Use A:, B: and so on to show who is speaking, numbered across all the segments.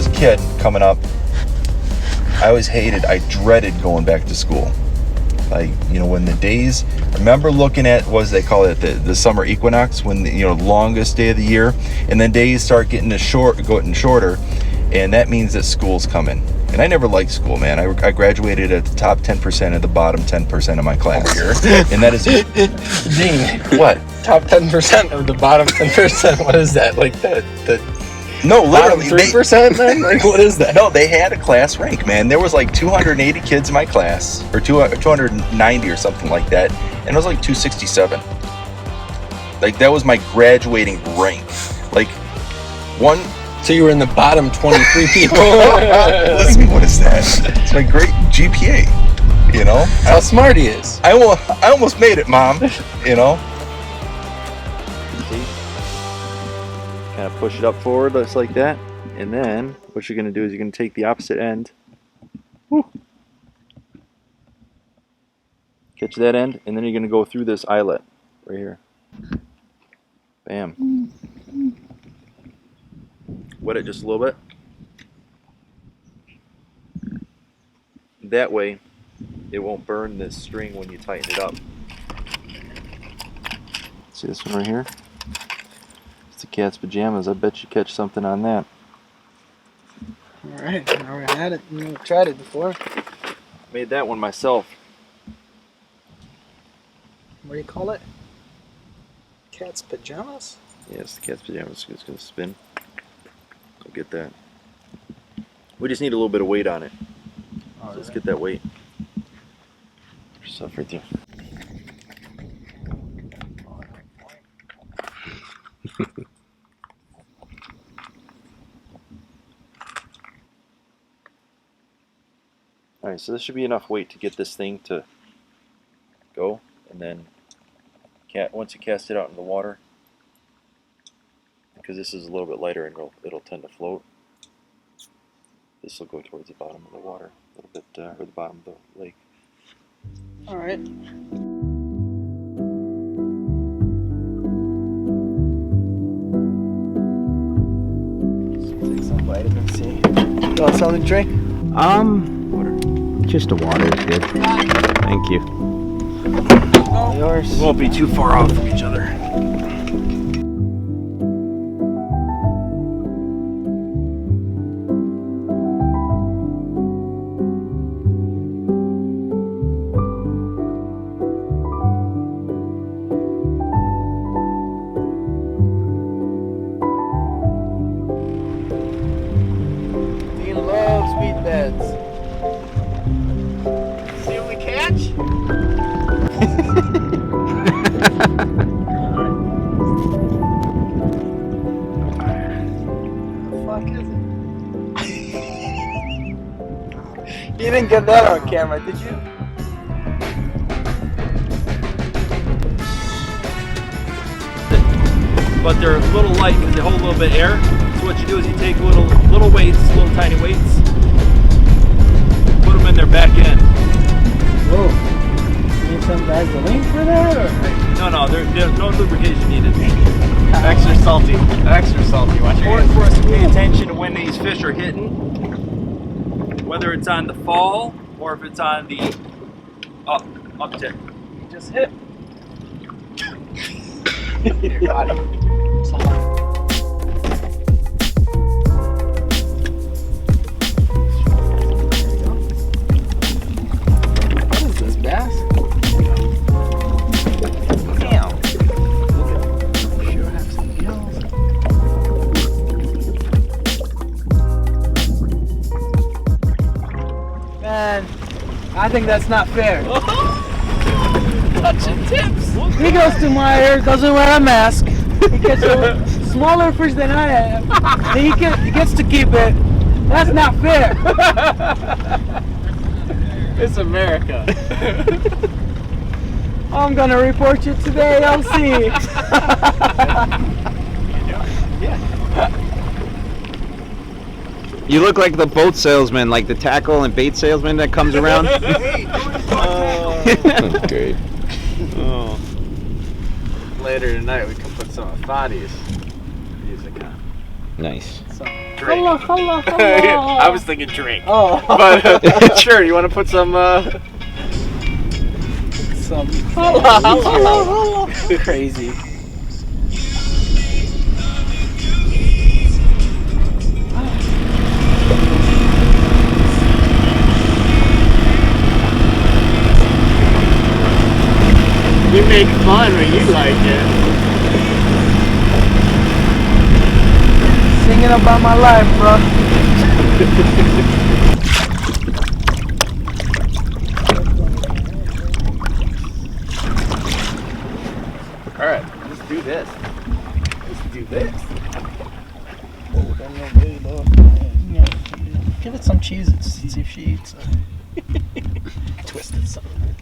A: was a kid coming up, I dreaded going back to school. Like, when the days, remember looking at, what do they call it, the summer equinox, when the, longest day of the year, and then days start getting shorter, and that means that school's coming. And I never liked school, man. I graduated at the top 10% of the bottom 10% of my class. And that is...
B: Dean.
A: What?
B: Top 10% of the bottom 10%. What is that? Like the
A: no, literally
B: 3% then? Like, what is that?
A: No, they had a class rank, man. There was like 280 kids in my class, or 290 or something like that, and it was like 267. Like, that was my graduating rank. Like, one...
B: So you were in the bottom 23 people.
A: Listen, what is that? It's my great GPA,
B: How smart he is.
A: I almost made it, Mom, See? Kind of push it up forward, just like that. And then, what you're going to do is you're going to take the opposite end. Woo. Catch that end, and then you're going to go through this eyelet right here. Bam. Wet it just a little bit. That way, it won't burn this string when you tighten it up. See this one right here? It's the cat's pajamas. I bet you catch something on that.
B: Alright, now we're at it. We've tried it before.
A: Made that one myself.
B: What do you call it? Cat's pajamas?
A: Yes, the cat's pajamas. It's going to spin. I'll get that. We just need a little bit of weight on it. So let's get that weight. Stuff right there. Alright, so this should be enough weight to get this thing to go, and then once you cast it out in the water, because this is a little bit lighter and it'll tend to float, this will go towards the bottom of the water, a little bit, or the bottom of the lake.
B: Alright. Take some vitamin C. You want something to drink?
A: Water.
C: Just a water is good. Thank you.
B: All yours.
A: We won't be too far off from each other.
B: Dean loves weed beds. See what we catch? You didn't get that on camera, did you?
D: But they're a little light because they hold a little bit of air. So what you do is you take little weights, little tiny weights, put them in their back end.
B: Whoa. You need some Vaseline for that? Or?
D: No, there's no lubrication needed.
B: Extra salty. Extra salty. Watch your
D: Important for us to pay attention to when these fish are hitting, whether it's on the fall or if it's on the uptick.
B: You just hit. You got it. What is this, bass? Damn. Sure have some gills. Man, I think that's not fair.
D: Touching tips.
B: He goes to Meyer, doesn't wear a mask. He gets a smaller fish than I am. And he gets to keep it. That's not fair.
D: It's America.
B: I'm gonna report you to the ALC.
C: You look like the boat salesman, like the tackle and bait salesman that comes around.
A: Great.
B: Later tonight we can put some of Fadi's music on.
C: Nice.
B: So,
D: Drink.
B: Holla.
D: I was thinking drink.
B: Oh.
D: But sure, you want to put some
B: Holla. Crazy.
E: We make fun when you like it.
B: Singing about my life, bro.
E: Alright, let's do this.
B: Give it some cheese and see if she eats it. Twisted something.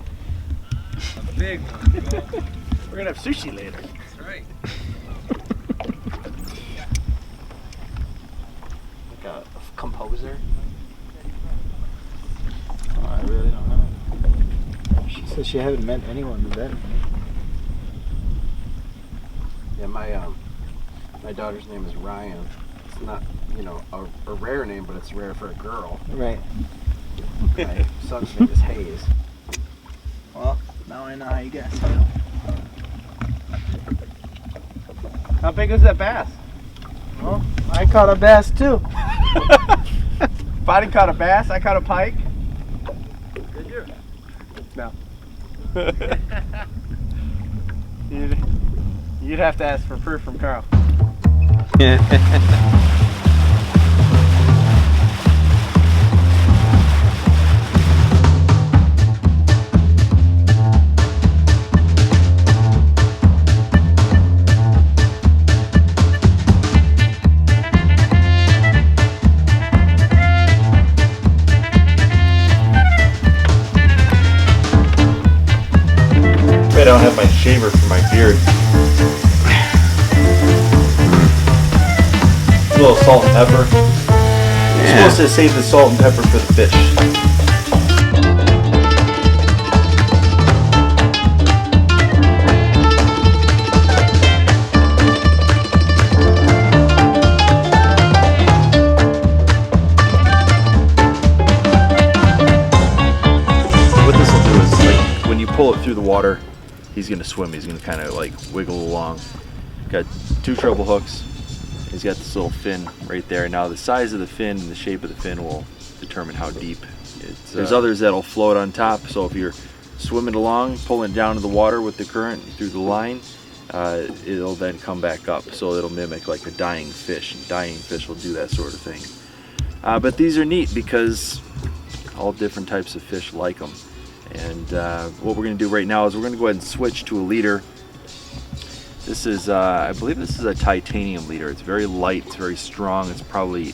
D: big one.
E: We're gonna have sushi later.
D: That's right.
E: Like a composer? Oh, I really don't know.
B: She says she haven't met anyone better.
E: Yeah, my daughter's name is Ryan. It's not, you know, a rare name, but it's rare for a girl.
B: Right.
E: My son's name is Hayes.
B: Well, now I know how you guys feel.
E: How big was that bass?
B: Well, I caught a bass too.
E: Body caught a bass, I caught a pike.
D: Did you?
E: No. You'd have to ask for proof from Carl.
A: I don't have my shaver for my beard. A little salt and pepper. You're supposed to save the salt and pepper for the fish. What this will do is, like, when you pull it through the water, he's gonna swim. He's gonna kind of like wiggle along. Got two treble hooks. He's got this little fin right there. Now the size of the fin and the shape of the fin will determine how deep. There's others that'll float on top. So if you're swimming along, pulling down to the water with the current through the line, it'll then come back up. So it'll mimic like a dying fish. And dying fish will do that sort of thing. But these are neat because all different types of fish like them. And what we're going to do right now is we're going to go ahead and switch to a leader. This is, I believe this is a titanium leader. It's very light, it's very strong. It's probably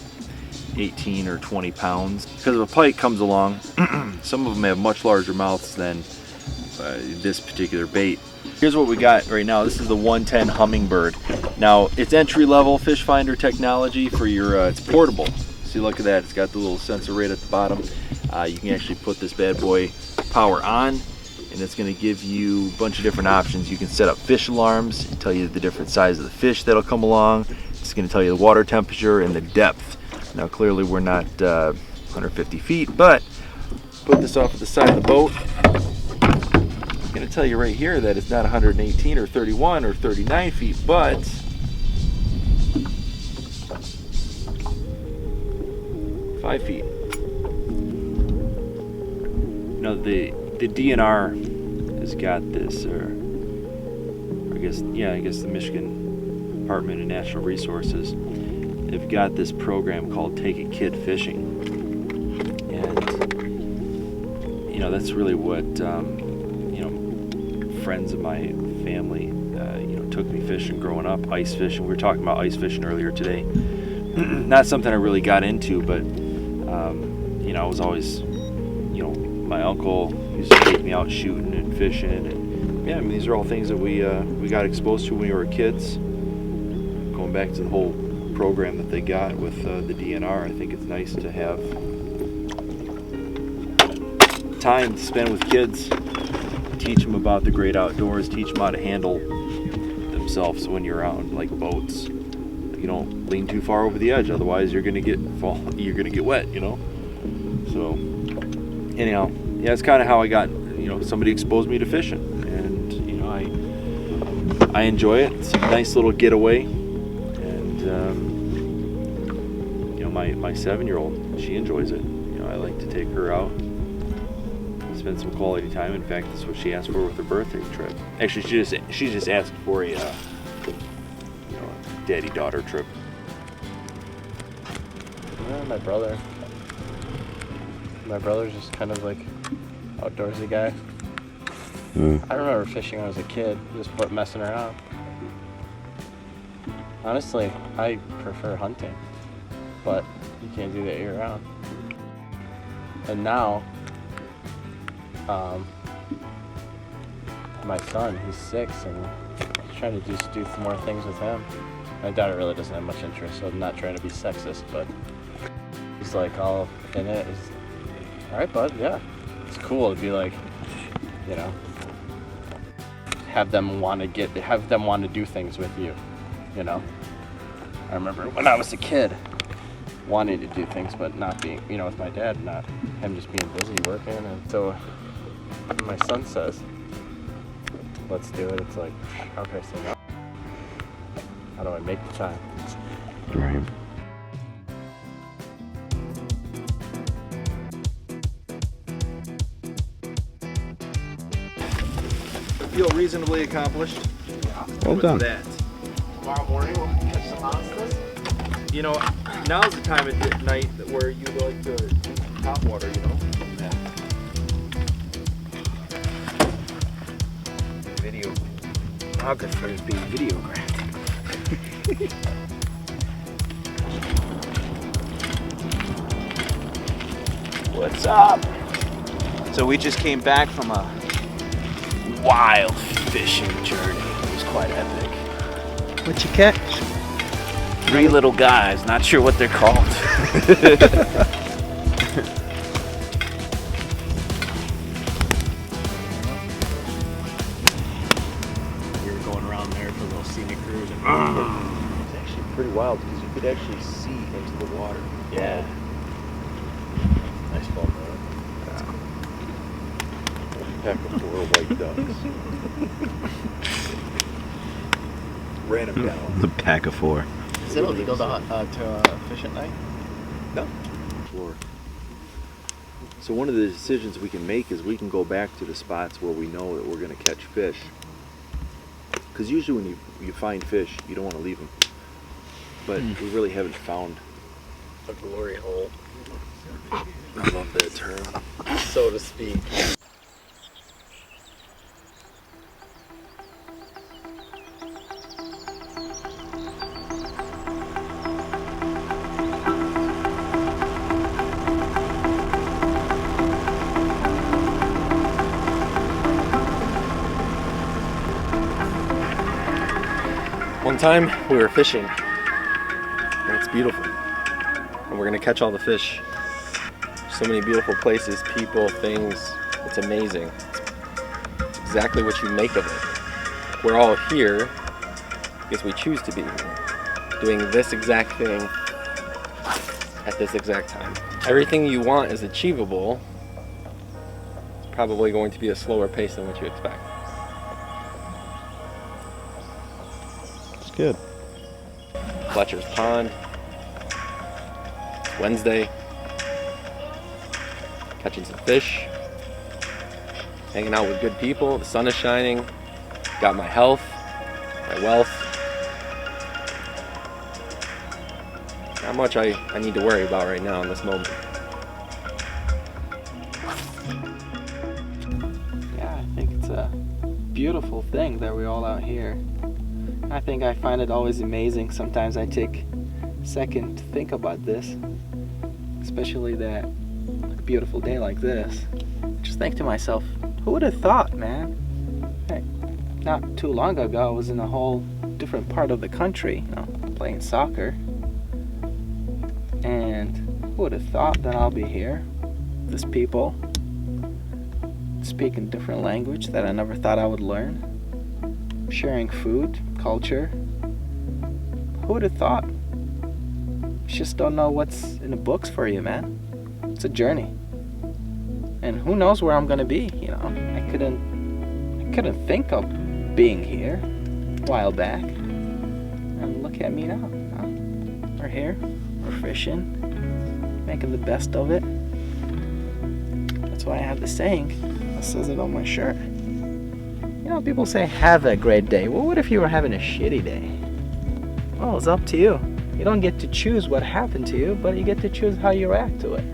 A: 18 or 20 pounds. Because if a pike comes along, some of them have much larger mouths than this particular bait. Here's what we got right now. This is the 110 Hummingbird. Now, it's entry-level fish finder technology for your, it's portable. See, look at that. It's got the little sensor right at the bottom. You can actually put this bad boy power on, and it's going to give you a bunch of different options. You can set up fish alarms, tell you the different size of the fish that'll come along. It's going to tell you the water temperature and the depth. Now clearly we're not 150 feet, but put this off at the side of the boat. I'm going to tell you right here that it's not 118 or 31 or 39 feet, but five feet. Now the DNR has got this, or I guess the Michigan Department of Natural Resources. They've got this program called Take a Kid Fishing, and you know that's really what you know, friends of my family you know, took me fishing growing up, ice fishing. We were talking about ice fishing earlier today. Not something I really got into, but you know, I was always, you know, my uncle used to take me out shooting and fishing, and yeah, I mean, these are all things that we got exposed to when we were kids. Going back to the whole program that they got with the DNR, I think it's nice to have time to spend with kids, teach them about the great outdoors, teach them how to handle themselves when you're out, like boats. Like you don't lean too far over the edge, otherwise you're gonna get wet, you know. So anyhow, yeah, it's kind of how I got, you know, somebody exposed me to fishing, and you know, I enjoy it. It's a nice little getaway, and you know, my 7-year-old, she enjoys it. You know, I like to take her out, spend some quality time. In fact, that's what she asked for with her birthday trip. Actually, she just asked for a you know, a daddy-daughter trip.
E: My brother's just kind of like outdoorsy guy. I remember fishing when I was a kid, just messing around. Honestly, I prefer hunting, but you can't do that year-round. And now, my son, he's 6, and I'm trying to just do more things with him. My daughter really doesn't have much interest, so I'm not trying to be sexist, but he's like all in it. He's, all right, bud, yeah. It's cool to be like, you know, have them want to do things with you, you know. I remember when I was a kid, wanting to do things, but not being, you know, with my dad, not him just being busy working. And so when my son says, let's do it, it's like, how can I say no? How do I make the time?
C: Right.
A: Feel reasonably accomplished.
C: Well done.
A: That.
E: Tomorrow morning we'll catch some monsters.
A: You know, now's the time of night where you like to top water, you know? Yeah.
E: Videographers being videographed.
C: What's up? So we just came back from a wild fishing journey. It was quite epic.
B: What you catch?
C: 3 little guys, not sure what they're called.
E: We were going around there for a little scenic cruise, and
A: It's actually pretty wild because you could actually see into the water.
E: yeah. Nice ball, man.
A: Pack of 4 white ducks. Ran them down.
C: The pack of 4.
E: Is it illegal to fish at night?
A: No. So one of the decisions we can make is we can go back to the spots where we know that we're going to catch fish. Because usually when you find fish, you don't want to leave them. But we really haven't found
E: A glory hole,
A: I love that term.
E: so to speak.
F: One time we were fishing, and it's beautiful, and we're gonna catch all the fish. So many beautiful places, people, things. It's amazing. It's exactly what you make of it. We're all here because we choose to be here, doing this exact thing at this exact time. Everything you want is achievable. It's probably going to be a slower pace than what you expect.
C: Good.
F: FLETCHERS Pond. It's Wednesday. Catching some fish. Hanging out with good people. The sun is shining. Got my health, my wealth. Not much I need to worry about right now in this moment.
B: Yeah, I think it's a beautiful thing that we're all out here. I think I find it always amazing. Sometimes I take a second to think about this, especially that a beautiful day like this. Just think to myself, who would have thought, man? Hey, not too long ago, I was in a whole different part of the country, you know, playing soccer. And who would have thought that I'll be here, this people, speaking different language that I never thought I would learn, sharing food, culture. Who would have thought just don't know what's in the books for you, man. It's a journey. And who knows where I'm gonna be, you know. I couldn't think of being here a while back. And look at me now. Huh? We're here, we're fishing, making the best of it. That's why I have the saying that says it on my shirt. You know, people say, have a great day. Well, what if you were having a shitty day? Well, it's up to you. You don't get to choose what happened to you, but you get to choose how you react to it.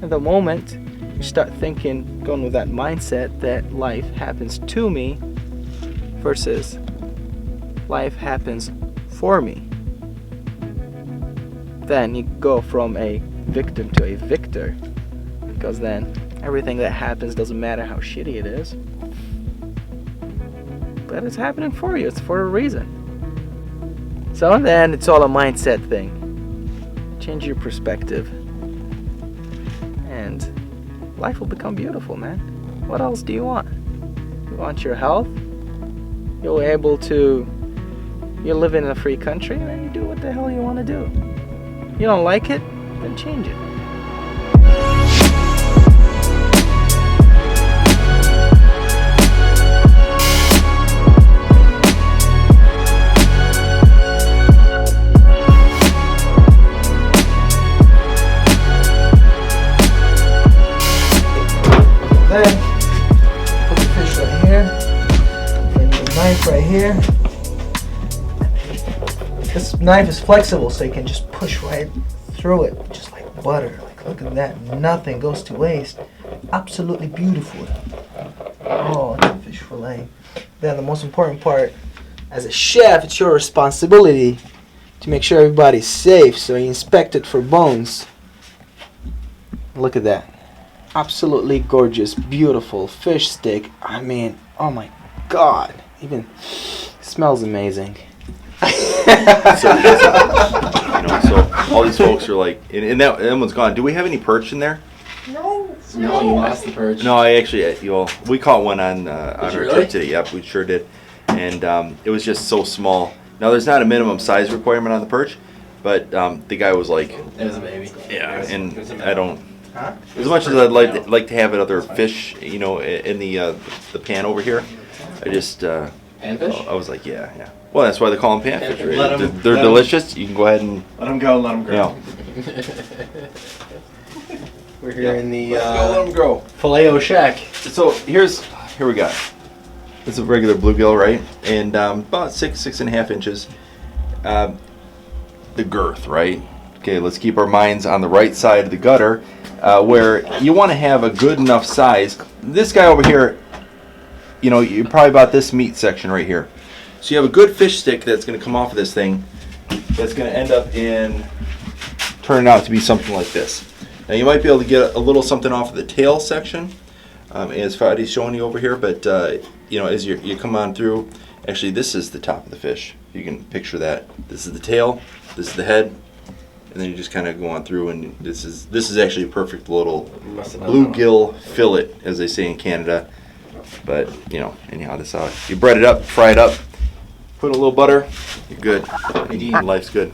B: At the moment you start thinking, going with that mindset that life happens to me versus life happens for me, then you go from a victim to a victor, because then everything that happens doesn't matter how shitty it is, but it's happening for you. It's for a reason. So then it's all a mindset thing. Change your perspective and life will become beautiful, man. What else do you want? You want your health? You're live in a free country, and then you do what the hell you want to do. You don't like it? Then change it. Then put the fish right here, and the knife right here. This knife is flexible, so you can just push right through it, just like butter. Like, look at that, nothing goes to waste. Absolutely beautiful. Oh, the fish fillet. Then the most important part, as a chef, it's your responsibility to make sure everybody's safe, so you inspect it for bones. Look at that. Absolutely gorgeous, beautiful fish stick. I mean, oh my god, even smells amazing.
A: So all these folks are like, and that one's gone. Do we have any perch in there?
F: No, you lost the perch.
A: No, I actually, we caught one on our trip today. Yep, we sure did, and it was just so small. Now there's not a minimum size requirement on the perch, but the guy was like,
F: It was a baby.
A: yeah, and I don't. As much as I'd like to have other fish, you know, in the pan over here, I just
F: Panfish?
A: I was like, yeah. Well, that's why they call them panfish, right?
F: Let 'em-
A: They're
F: let 'em-
A: delicious. You can go ahead and
F: Let them go, let them
A: you know.
F: We're here in the
A: let them go.
F: Filet-O Shack.
A: So here we got. It's a regular bluegill, right? And about 6.5 inches. The girth, right? Okay, let's keep our minds on the right side of the gutter, where you want to have a good enough size. This guy over here, you know, you're probably about this meat section right here. So you have a good fish stick that's going to come off of this thing. That's going to end up turning out to be something like this. Now you might be able to get a little something off of the tail section, as Fadi's showing you over here. But you know, as you come on through, actually this is the top of the fish. You can picture that. This is the tail. This is the head. And then you just kind of go on through, and this is actually a perfect little bluegill fillet, as they say in Canada. But you know, anyhow, this how you bread it up, fry it up, put a little butter, you're good. And life's good.